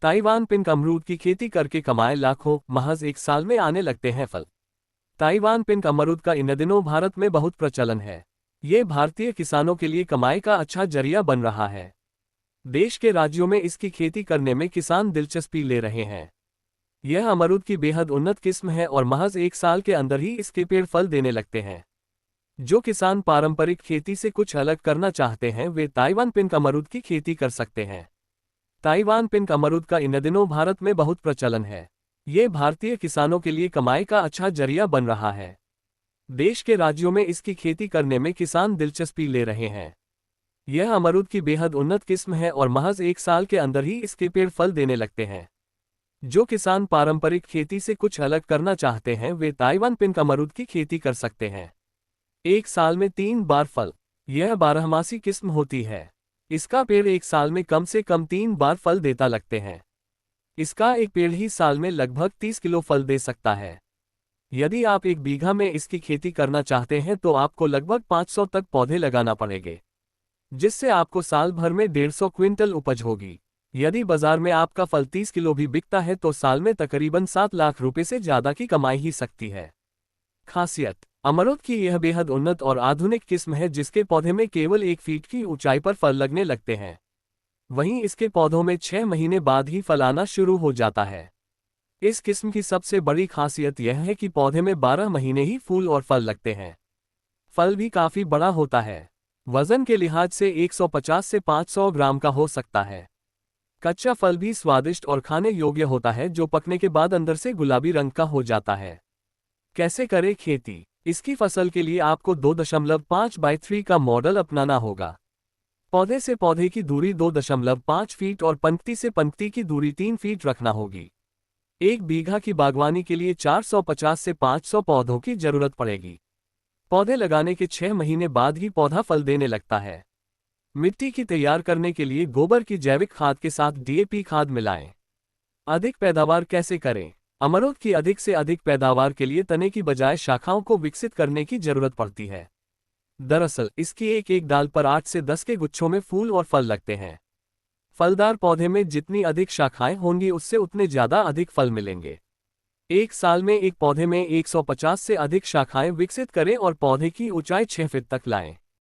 Taiwan pink अमरूद की खेती करके कमाए लाखों, महज एक साल में आने लगते हैं फल। ताइवान पिंक अमरूद का इन दिनों भारत में बहुत प्रचलन है। ये भारतीय किसानों के लिए कमाई का अच्छा जरिया बन रहा है। देश के राज्यों में इसकी खेती करने में किसान दिलचस्पी ले रहे हैं। यह अमरूद की बेहद उन्नत किस्म है और महज एक साल के अंदर ही इसके पेड़ फल देने लगते हैं। जो किसान पारंपरिक खेती से कुछ अलग करना चाहते हैं वे ताइवान पिंक अमरूद की खेती कर सकते हैं। ताइवान पिंक अमरूद का इन दिनों भारत में बहुत प्रचलन है। ये भारतीय किसानों के लिए कमाई का अच्छा जरिया बन रहा है। देश के राज्यों में इसकी खेती करने में किसान दिलचस्पी ले रहे हैं। यह अमरूद की बेहद उन्नत किस्म है और महज एक साल के अंदर ही इसके पेड़ फल देने लगते हैं। जो किसान पारंपरिक खेती से कुछ अलग करना चाहते हैं वे ताइवान पिंक अमरूद की खेती कर सकते हैं। एक साल में 3 बार फल। यह बारहमासी किस्म होती है। इसका पेड़ एक साल में कम से कम 3 बार फल देता लगते हैं। इसका एक पेड़ ही साल में लगभग 30 किलो फल दे सकता है। यदि आप 1 बीघा में इसकी खेती करना चाहते हैं तो आपको लगभग 500 तक पौधे लगाना पड़ेंगे, जिससे आपको साल भर में 150 क्विंटल उपज होगी। यदि बाजार में आपका फल 30 किलो भी बिकता है तो साल में तकरीबन 7 लाख रुपए से ज़्यादा की कमाई ही सकती है। खासियत: अमरूद की यह बेहद उन्नत और आधुनिक किस्म है जिसके पौधे में केवल 1 फीट की ऊंचाई पर फल लगने लगते हैं। वहीं इसके पौधों में 6 महीने बाद ही फल आना शुरू हो जाता है। इस किस्म की सबसे बड़ी खासियत यह है कि पौधे में 12 महीने ही फूल और फल लगते हैं। फल भी काफ़ी बड़ा होता है। वजन के लिहाज से 150 से 500 ग्राम का हो सकता है। कच्चा फल भी स्वादिष्ट और खाने योग्य होता है जो पकने के बाद अंदर से गुलाबी रंग का हो जाता है। कैसे करें खेती? इसकी फसल के लिए आपको 2.5x3 का मॉडल अपनाना होगा। पौधे से पौधे की दूरी 2.5 फीट और पंक्ति से पंक्ति की दूरी 3 फीट रखना होगी। 1 बीघा की बागवानी के लिए 450 से 500 पौधों की जरूरत पड़ेगी। पौधे लगाने के 6 महीने बाद ही पौधा फल देने लगता है। मिट्टी की तैयार करने के लिए गोबर की जैविक खाद के साथ डीएपी खाद मिलाएं। अधिक पैदावार कैसे करें? अमरूद की अधिक से अधिक पैदावार के लिए तने की बजाय शाखाओं को विकसित करने की जरूरत पड़ती है। दरअसल इसकी एक एक डाल पर 8 से 10 के गुच्छों में फूल और फल लगते हैं। फलदार पौधे में जितनी अधिक शाखाएं होंगी उससे उतने ज़्यादा अधिक फल मिलेंगे। एक साल में एक पौधे में 150 से अधिक शाखाएं विकसित करें और पौधे की ऊंचाई 6 फीट तक लाएं।